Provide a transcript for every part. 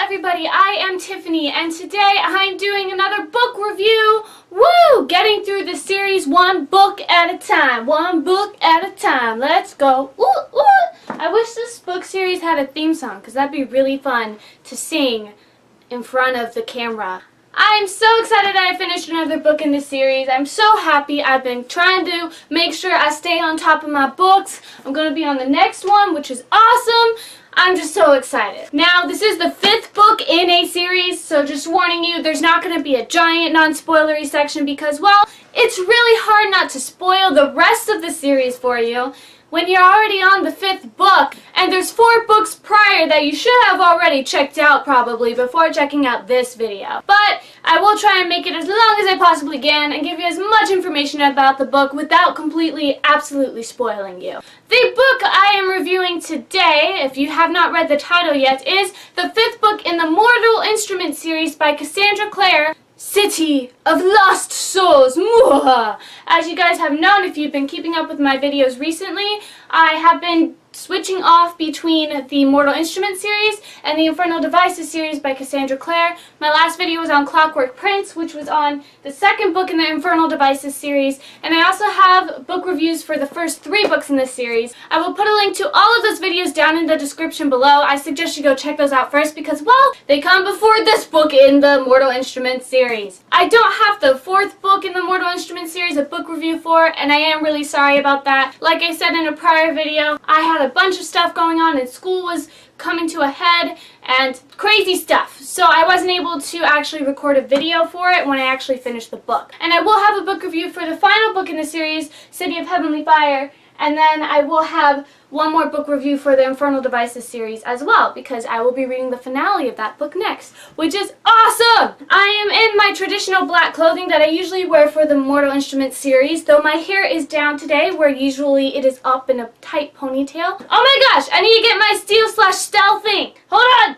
everybody, I am Tiffany, and today I'm doing another book review. Woo! Getting through the series one book at a time. One book at a time. Let's go. Ooh, ooh. I wish this book series had a theme song, because that'd be really fun to sing in front of the camera. I'm so excited that I finished another book in this series. I'm so happy. I've been trying to make sure I stay on top of my books. I'm going to be on the next one, which is awesome. I'm just so excited. Now, this is the 5th book in a series, so just warning you, there's not going to be a giant non-spoilery section because, well, it's really hard not to spoil the rest of the series for you when you're already on the 5th book, and there's 4 books prior that you should have already checked out probably before checking out this video. But I will try and make it as long as I possibly can and give you as much information about the book without completely, absolutely spoiling you. The book I am reviewing today, if you have not read the title yet, is the 5th book in the Mortal Instrument series by Cassandra Clare, City of Lost Souls. As you guys have known, if you've been keeping up with my videos recently, I have been switching off between the Mortal Instruments series and the Infernal Devices series by Cassandra Clare. My last video was on Clockwork Prince, which was on the 2nd book in the Infernal Devices series, and I also have book reviews for the first 3 books in this series. I will put a link to all of those videos down in the description below. I suggest you go check those out first because, well, they come before this book in the Mortal Instruments series. I don't have the 4th book in the Mortal Instruments series a book review for, and I am really sorry about that. Like I said in a prior video, I had a bunch of stuff going on and school was coming to a head and crazy stuff, so I wasn't able to actually record a video for it when I actually finished the book. And I will have a book review for the final book in the series, City of Heavenly Fire, and then I will have one more book review for the Infernal Devices series as well, because I will be reading the finale of that book next, which is awesome! I am in my traditional black clothing that I usually wear for the Mortal Instruments series, though my hair is down today, where usually it is up in a tight ponytail. Oh my gosh, I need to get my steal/stealth thing! Hold on!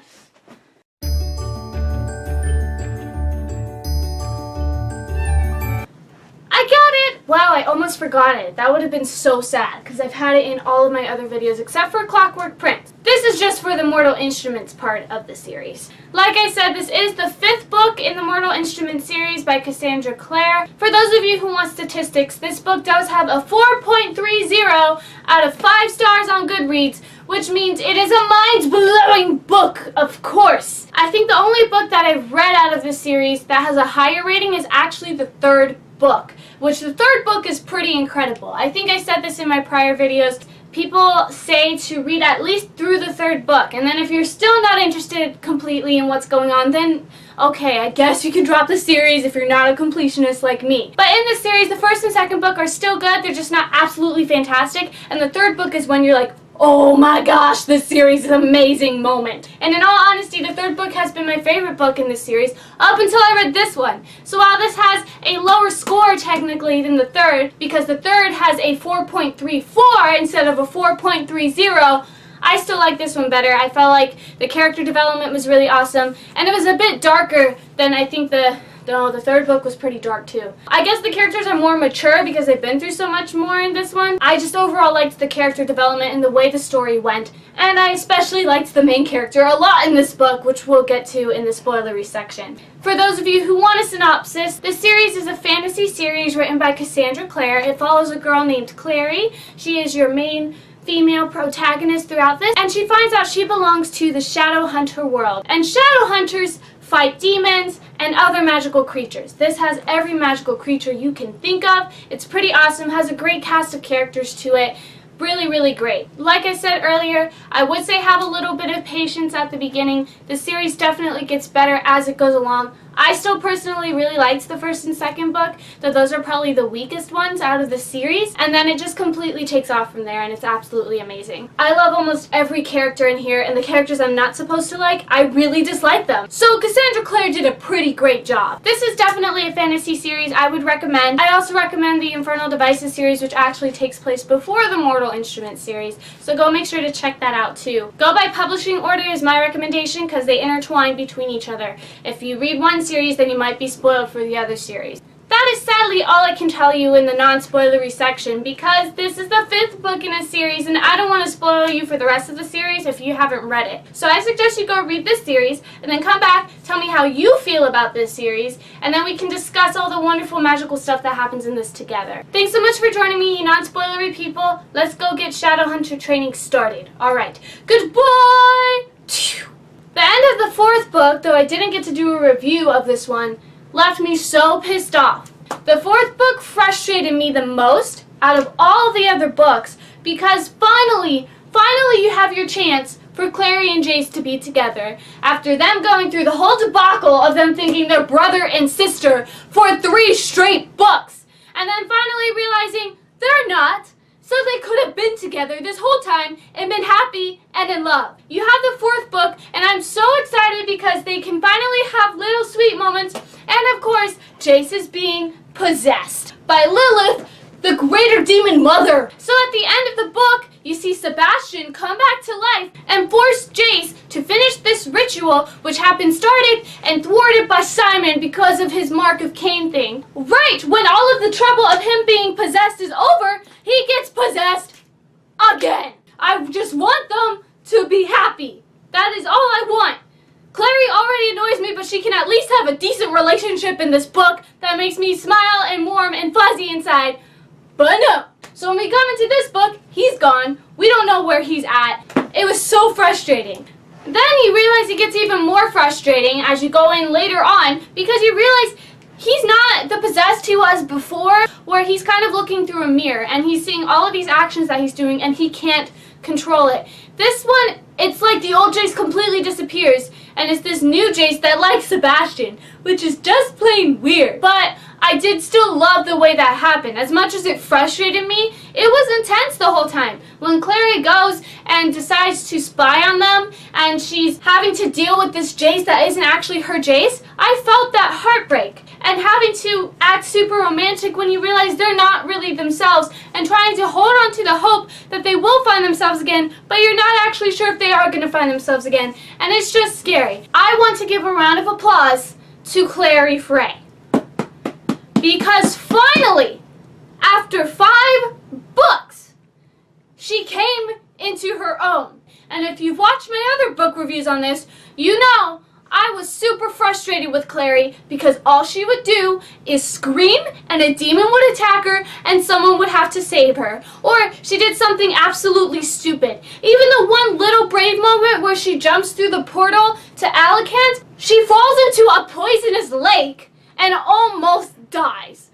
I got it! Wow, I almost forgot it. That would have been so sad, because I've had it in all of my other videos except for Clockwork Prince. This is just for the Mortal Instruments part of the series. Like I said, this is the 5th book in the Mortal Instruments series by Cassandra Clare. For those of you who want statistics, this book does have a 4.30 out of 5 stars on Goodreads, which means it is a mind-blowing book, of course. I think the only book that I've read out of this series that has a higher rating is actually the 3rd book, which the 3rd book is pretty incredible. I think I said this in my prior videos. People say to read at least through the 3rd book, and then if you're still not interested completely in what's going on, then okay, I guess you can drop the series if you're not a completionist like me. But in this series, the 1st and 2nd book are still good. They're just not absolutely fantastic, and the 3rd book is when you're like, oh my gosh, this series is an amazing moment. And in all honesty, the 3rd book has been my favorite book in this series up until I read this one. So while this has a lower score technically than the 3rd, because the 3rd has a 4.34 instead of a 4.30, I still like this one better. I felt like the character development was really awesome, and it was a bit darker than I think the 3rd book was pretty dark too. I guess the characters are more mature because they've been through so much more in this one. I just overall liked the character development and the way the story went, and I especially liked the main character a lot in this book, which we'll get to in the spoilery section. For those of you who want a synopsis, this series is a fantasy series written by Cassandra Clare. It follows a girl named Clary. She is your main female protagonist throughout this, and she finds out she belongs to the Shadow Hunter world. And Shadow Hunters fight demons and other magical creatures. This has every magical creature you can think of. It's pretty awesome, has a great cast of characters to it. Really, really great. Like I said earlier, I would say have a little bit of patience at the beginning. The series definitely gets better as it goes along. I still personally really liked the 1st and 2nd book, though those are probably the weakest ones out of the series, and then it just completely takes off from there, and it's absolutely amazing. I love almost every character in here, and the characters I'm not supposed to like, I really dislike them. So Cassandra Clare did a pretty great job. This is definitely a fantasy series I would recommend. I also recommend the Infernal Devices series, which actually takes place before the Mortal Instruments series, so go make sure to check that out too. Go by publishing order is my recommendation because they intertwine between each other. If you read one series, then you might be spoiled for the other series. That is sadly all I can tell you in the non-spoilery section, because this is the 5th book in a series and I don't want to spoil you for the rest of the series if you haven't read it. So I suggest you go read this series and then come back, tell me how you feel about this series, and then we can discuss all the wonderful magical stuff that happens in this together. Thanks so much for joining me, you non-spoilery people. Let's go get Shadowhunter training started. Alright, goodbye! The end of the 4th book, though I didn't get to do a review of this one, left me so pissed off. The 4th book frustrated me the most out of all the other books because finally you have your chance for Clary and Jace to be together after them going through the whole debacle of them thinking they're brother and sister for 3 straight books and then finally realizing they're not. So they could have been together this whole time and been happy and in love. You have the 4th book, and I'm so excited because they can finally have little sweet moments. And of course, Jace is being possessed by Lilith, the greater demon mother. So at the end of the book, you see Sebastian come back to life and force Jace to finish this ritual, which had been started and thwarted by Simon because of his Mark of Cain thing. Right when all of the trouble of him being possessed is over, he gets possessed again. I just want them to be happy. That is all I want. Clary already annoys me, but she can at least have a decent relationship in this book that makes me smile and warm and fuzzy inside. But no. So when we come into this book, he's gone. We don't know where he's at. It was so frustrating. Then you realize it gets even more frustrating as you go in later on because you realize he's not the possessed he was before, where he's kind of looking through a mirror and he's seeing all of these actions that he's doing and he can't control it. This one, it's like the old Jace completely disappears and it's this new Jace that likes Sebastian, which is just plain weird. But I did still love the way that happened. As much as it frustrated me, it was intense the whole time. When Clary goes and decides to spy on them and she's having to deal with this Jace that isn't actually her Jace, I felt that heartbreak. And having to act super romantic when you realize they're not really themselves and trying to hold on to the hope that they will find themselves again, but you're not actually sure if they are going to find themselves again. And it's just scary. I want to give a round of applause to Clary Frey. Because finally, after 5 books, she came into her own. And if you've watched my other book reviews on this, you know I was super frustrated with Clary because all she would do is scream and a demon would attack her and someone would have to save her. Or she did something absolutely stupid. Even the one little brave moment where she jumps through the portal to Alicant, she falls into a poisonous lake and almost dies.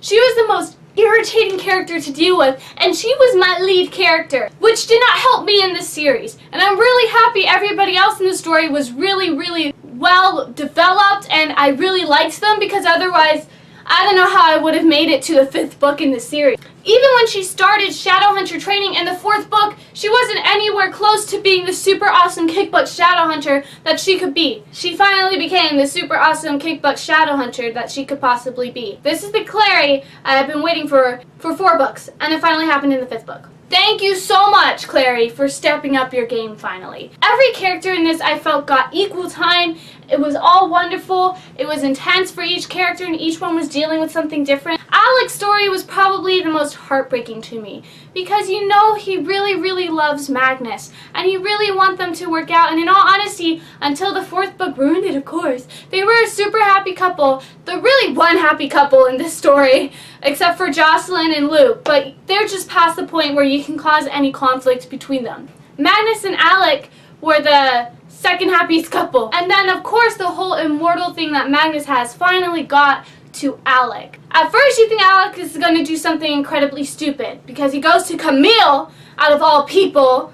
She was the most irritating character to deal with, and she was my lead character, which did not help me in this series. And I'm really happy everybody else in the story was really well developed, and I really liked them because otherwise I don't know how I would have made it to the 5th book in the series. Even when she started Shadowhunter training in the 4th book, she wasn't anywhere close to being the super awesome kick-butt Shadowhunter that she could be. She finally became the super awesome kick-butt Shadowhunter that she could possibly be. This is the Clary I've been waiting for 4 books, and it finally happened in the 5th book. Thank you so much, Clary, for stepping up your game finally. Every character in this I felt got equal time. It was all wonderful. It was intense for each character and each one was dealing with something different. Alec's story was probably the most heartbreaking to me because you know he really loves Magnus and you really want them to work out, and in all honesty, until the 4th book ruined it, of course, they were a super happy couple. The really one happy couple in this story, except for Jocelyn and Luke, but they're just past the point where you can cause any conflict between them. Magnus and Alec were the second happiest couple. And then of course the whole immortal thing that Magnus has finally got to Alec. At first you think Alec is going to do something incredibly stupid because he goes to Camille, out of all people.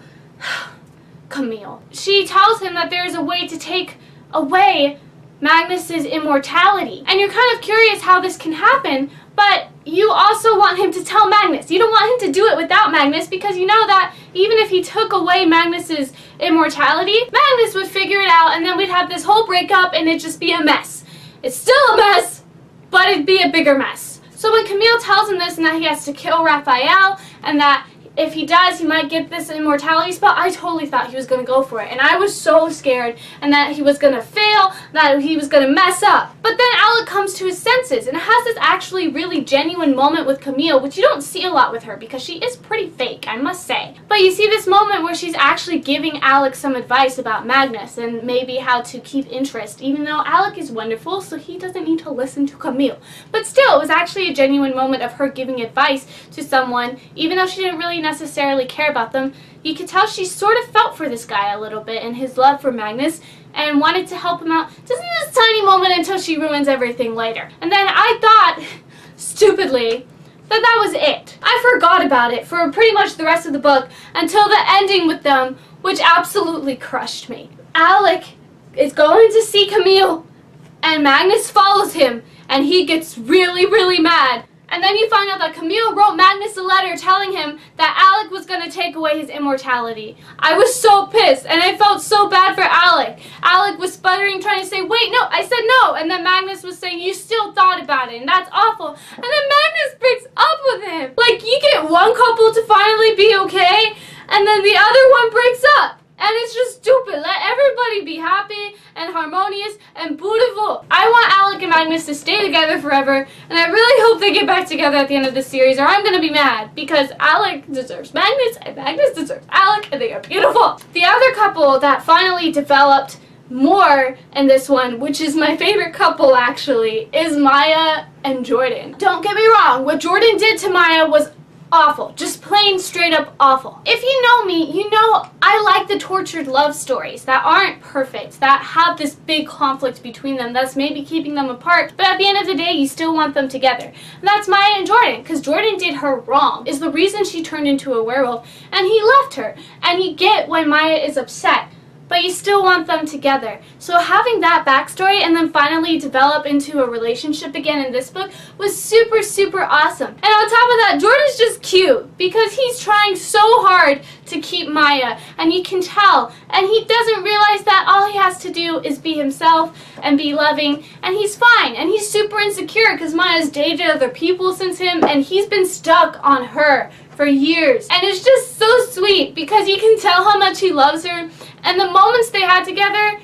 Camille. She tells him that there is a way to take away Magnus's immortality. And you're kind of curious how this can happen, but you also want him to tell Magnus. You don't want him to do it without Magnus because you know that even if he took away Magnus's immortality, Magnus would figure it out and then we'd have this whole breakup and it'd just be a mess. It's still a mess, but it'd be a bigger mess. So when Camille tells him this and that he has to kill Raphael and that if he does, he might get this immortality spell. I totally thought he was going to go for it. And I was so scared and that he was going to fail, that he was going to mess up. But then Alec comes to his senses and has this actually really genuine moment with Camille, which you don't see a lot with her because she is pretty fake, I must say. But you see this moment where she's actually giving Alec some advice about Magnus and maybe how to keep interest, even though Alec is wonderful, so he doesn't need to listen to Camille. But still, it was actually a genuine moment of her giving advice to someone, even though she didn't really necessarily care about them. You could tell she sort of felt for this guy a little bit and his love for Magnus and wanted to help him out just in this tiny moment until she ruins everything later. And then I thought, stupidly, that was it. I forgot about it for pretty much the rest of the book until the ending with them, which absolutely crushed me. Alec is going to see Camille and Magnus follows him and he gets really, really mad. And then you find out that Camille wrote Magnus a letter telling him that Alec was going to take away his immortality. I was so pissed, and I felt so bad for Alec. Alec was sputtering, trying to say, wait, no, I said no. And then Magnus was saying, you still thought about it, and that's awful. And then Magnus breaks up with him. Like, you get one couple to finally be okay, and then the other one breaks up. And it's just stupid. Let everybody be happy and harmonious and beautiful. I want Alec and Magnus to stay together forever, and I really hope they get back together at the end of this series, or I'm gonna be mad, because Alec deserves Magnus, and Magnus deserves Alec, and they are beautiful. The other couple that finally developed more in this one, which is my favorite couple actually, is Maya and Jordan. Don't get me wrong, what Jordan did to Maya was awful. Just plain straight up awful. If you know me, you know I like the tortured love stories that aren't perfect, that have this big conflict between them that's maybe keeping them apart, but at the end of the day you still want them together. And that's Maya and Jordan, because Jordan did her wrong, is the reason she turned into a werewolf, and he left her. And you get when Maya is upset, but you still want them together. So having that backstory and then finally develop into a relationship again in this book was super, super awesome. And on top of that, Jordan's just cute because he's trying so hard to keep Maya, and you can tell. And he doesn't realize that all he has to do is be himself and be loving, and he's fine. And he's super insecure because Maya's dated other people since him, and he's been stuck on her for years. And it's just so sweet because you can tell how much he loves her, and the moments they had together,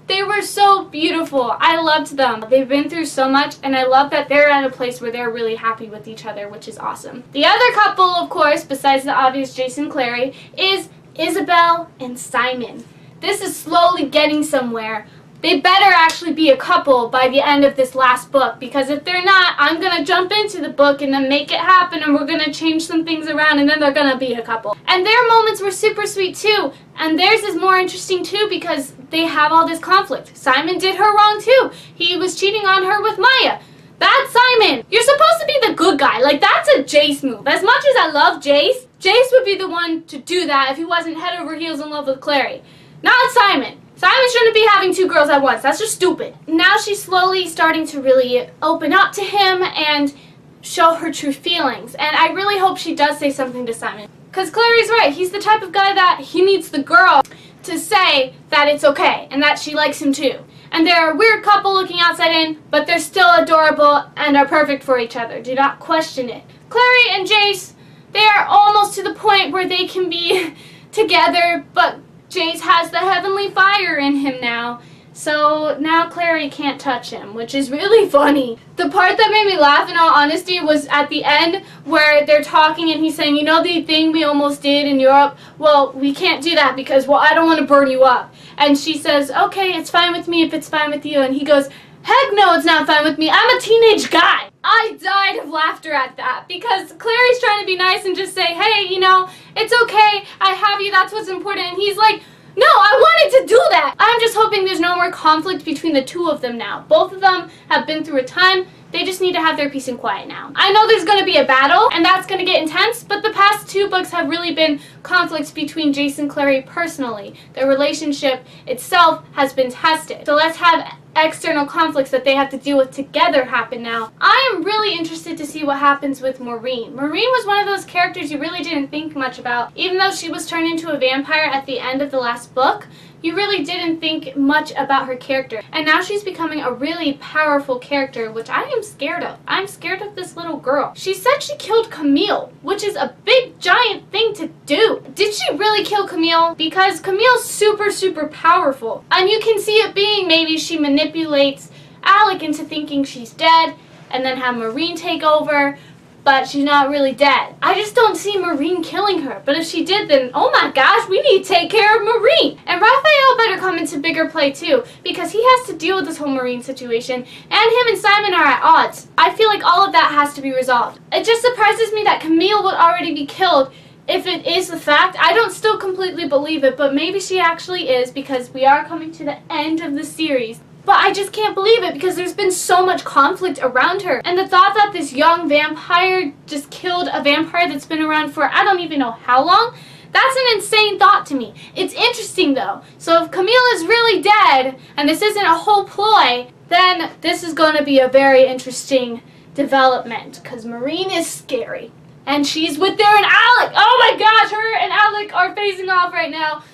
they were so beautiful. I loved them. They've been through so much, and I love that they're at a place where they're really happy with each other, which is awesome. The other couple, of course, besides the obvious Jace and Clary, is Isabel and Simon. This is slowly getting somewhere. They better actually be a couple by the end of this last book, because if they're not, I'm going to jump into the book and then make it happen, and we're going to change some things around, and then they're going to be a couple. And their moments were super sweet too, and theirs is more interesting too because they have all this conflict. Simon did her wrong too. He was cheating on her with Maya. Bad Simon! You're supposed to be the good guy. Like, that's a Jace move. As much as I love Jace, Jace would be the one to do that if he wasn't head over heels in love with Clary. Not Simon. Simon shouldn't be having two girls at once. That's just stupid. Now she's slowly starting to really open up to him and show her true feelings. And I really hope she does say something to Simon. Because Clary's right. He's the type of guy that he needs the girl to say that it's okay and that she likes him too. And they're a weird couple looking outside in, but they're still adorable and are perfect for each other. Do not question it. Clary and Jace, they are almost to the point where they can be together, but Jace has the heavenly fire in him now, so now Clary can't touch him, which is really funny. The part that made me laugh, in all honesty, was at the end where they're talking and he's saying, you know the thing we almost did in Europe? Well, we can't do that because, well, I don't want to burn you up. And she says, okay, it's fine with me if it's fine with you. And he goes, heck no, it's not fine with me. I'm a teenage guy. I died of laughter at that because Clary's trying to be nice and just say, hey, you know, it's okay. I have you. That's what's important. And he's like, no, I wanted to do that. I'm just hoping there's no more conflict between the two of them now. Both of them have been through a time. They just need to have their peace and quiet now. I know there's going to be a battle, and that's going to get intense, but the past two books have really been conflicts between Jace and Clary personally. Their relationship itself has been tested. So let's have external conflicts that they have to deal with together happen now. I am really interested to see what happens with Maureen. Maureen was one of those characters you really didn't think much about. Even though she was turned into a vampire at the end of the last book, you really didn't think much about her character. And now she's becoming a really powerful character, which I am scared of. I'm scared of this little girl. She said she killed Camille, which is a big giant thing to do. Did she really kill Camille? Because Camille's super powerful. And you can see it being maybe she manipulates Alec into thinking she's dead and then have Maureen take over, but she's not really dead. I just don't see Maureen killing her. But if she did, then oh my gosh, we need to take care of Maureen. And Raphael better come into bigger play too, because he has to deal with this whole Maureen situation, and him and Simon are at odds. I feel like all of that has to be resolved. It just surprises me that Camille would already be killed. If it is the fact, I don't still completely believe it, but maybe she actually is, because we are coming to the end of the series. But I just can't believe it because there's been so much conflict around her. And the thought that this young vampire just killed a vampire that's been around for I don't even know how long, that's an insane thought to me. It's interesting though. So if Camille is really dead and this isn't a whole ploy, then this is going to be a very interesting development because Maureen is scary. And she's with there and Alec. Oh my gosh, her and Alec are facing off right now.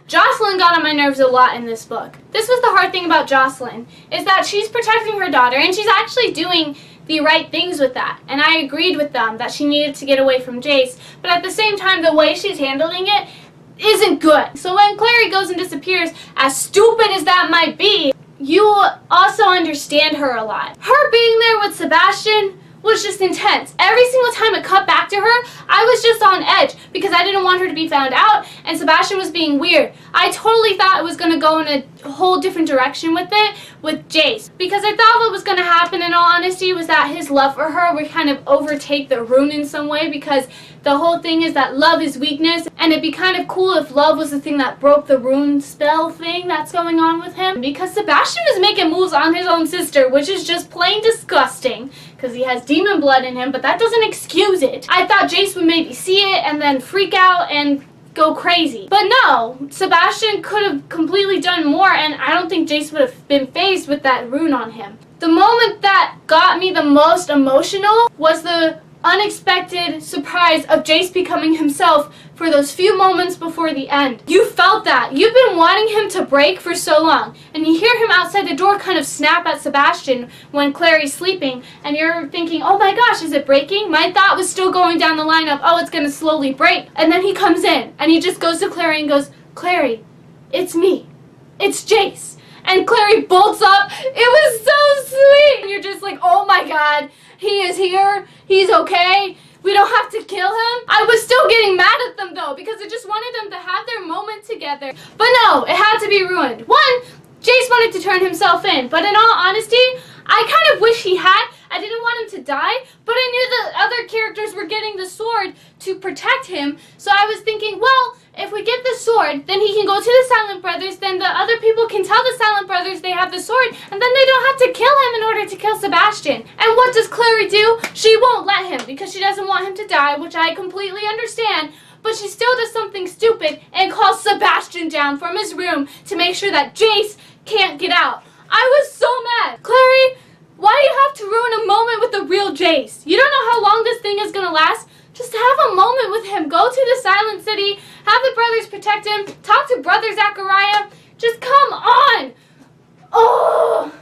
Jocelyn got on my nerves a lot in this book. This was the hard thing about Jocelyn, is that she's protecting her daughter and she's actually doing the right things with that. And I agreed with them that she needed to get away from Jace, but at the same time the way she's handling it isn't good. So when Clary goes and disappears, as stupid as that might be, you also understand her a lot. Her being there with Sebastian was just intense. Every single time it cut back to her, I was just on edge because I didn't want her to be found out, and Sebastian was being weird. I totally thought it was going to go in a whole different direction with it, with Jace, because I thought what was going to happen, in all honesty, was that his love for her would kind of overtake the rune in some way, because the whole thing is that love is weakness, and it'd be kind of cool if love was the thing that broke the rune spell thing that's going on with him, because Sebastian is making moves on his own sister, which is just plain disgusting, because he has demon blood in him, but that doesn't excuse it. I thought Jace would maybe see it and then freak out and go crazy. But no, Sebastian could have completely done more, and I don't think Jace would have been faced with that rune on him. The moment that got me the most emotional was the unexpected surprise of Jace becoming himself for those few moments before the end. You felt that. You've been wanting him to break for so long, and you hear him outside the door kind of snap at Sebastian when Clary's sleeping, and you're thinking, oh my gosh, is it breaking? My thought was still going down the line of, oh, it's going to slowly break. And then he comes in, and he just goes to Clary and goes, Clary, it's me. It's Jace. And Clary bolts up. It was so sweet. And you're just like, oh my god, he is here. He's okay. We don't have to kill him. I was still getting mad at them though, because I just wanted them to have their moment together. But no, it had to be ruined. One, Jace wanted to turn himself in, but in all honesty, I kind of wish he had. I didn't want him to die, but I knew the other characters were getting the sword to protect him, so I was thinking, well, if we get the sword, then he can go to the Silent Brothers, then the other people can tell the Silent Brothers they have the sword, and then they don't have to kill him in order to kill Sebastian. And what does Clary do? She won't let him, because she doesn't want him to die, which I completely understand, but she still does something stupid and calls Sebastian down from his room to make sure that Jace can't get out. I was so mad. Clary, why do you have to ruin a moment with the real Jace? You don't know how long this thing is going to last? Just have a moment with him. Go to the Silent City. Have the brothers protect him. Talk to Brother Zachariah. Just come on. Oh.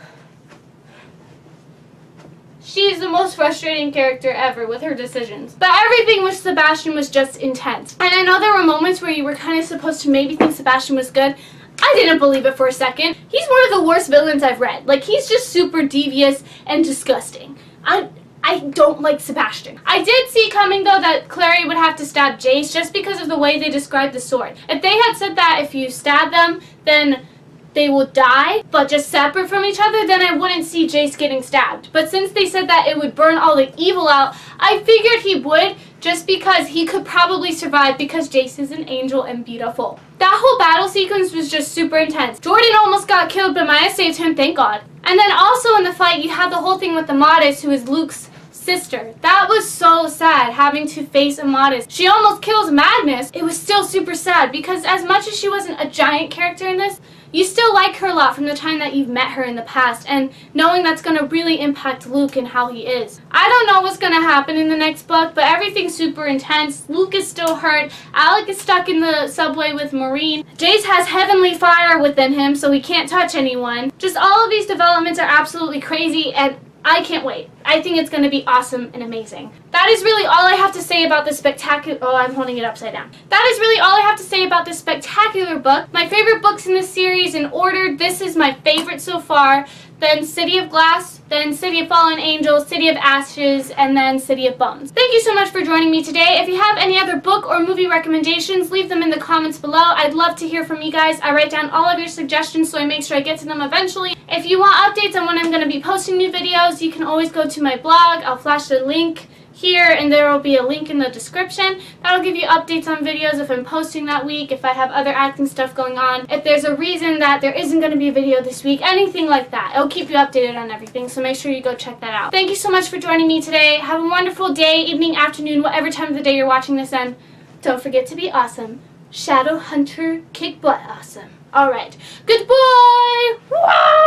She's the most frustrating character ever with her decisions. But everything with Sebastian was just intense. And I know there were moments where you were kind of supposed to maybe think Sebastian was good. I didn't believe it for a second. He's one of the worst villains I've read. Like, he's just super devious and disgusting. I don't like Sebastian. I did see coming, though, that Clary would have to stab Jace just because of the way they described the sword. If they had said that if you stab them, then they will die, but just separate from each other, then I wouldn't see Jace getting stabbed. But since they said that it would burn all the evil out, I figured he would, just because he could probably survive because Jace is an angel and beautiful. That whole battle sequence was just super intense. Jordan almost got killed, but Maya saved him, thank God. And then also in the fight, you had the whole thing with the Modest, who is Luke's sister. That was so sad, having to face Immodest. She almost kills Magnus. It was still super sad because as much as she wasn't a giant character in this, you still like her a lot from the time that you've met her in the past, and knowing that's going to really impact Luke and how he is. I don't know what's going to happen in the next book, but everything's super intense. Luke is still hurt. Alec is stuck in the subway with Maureen. Jace has heavenly fire within him, so he can't touch anyone. Just all of these developments are absolutely crazy, and I can't wait. I think it's going to be awesome and amazing. That is really all I have to say about this spectacular... Oh, I'm holding it upside down. That is really all I have to say about this spectacular book. My favorite books in this series in order, this is my favorite so far. Then City of Glass, then City of Fallen Angels, City of Ashes, and then City of Bones. Thank you so much for joining me today. If you have any other book or movie recommendations, leave them in the comments below. I'd love to hear from you guys. I write down all of your suggestions so I make sure I get to them eventually. If you want updates on when I'm going to be posting new videos, you can always go to my blog. I'll flash the link here, and there will be a link in the description. That'll give you updates on videos if I'm posting that week, if I have other acting stuff going on, if there's a reason that there isn't going to be a video this week, anything like that. It'll keep you updated on everything, so make sure you go check that out. Thank you so much for joining me today. Have a wonderful day, evening, afternoon, whatever time of the day you're watching this in. Don't forget to be awesome. Shadow Hunter, kick butt awesome. Alright, goodbye! Woo!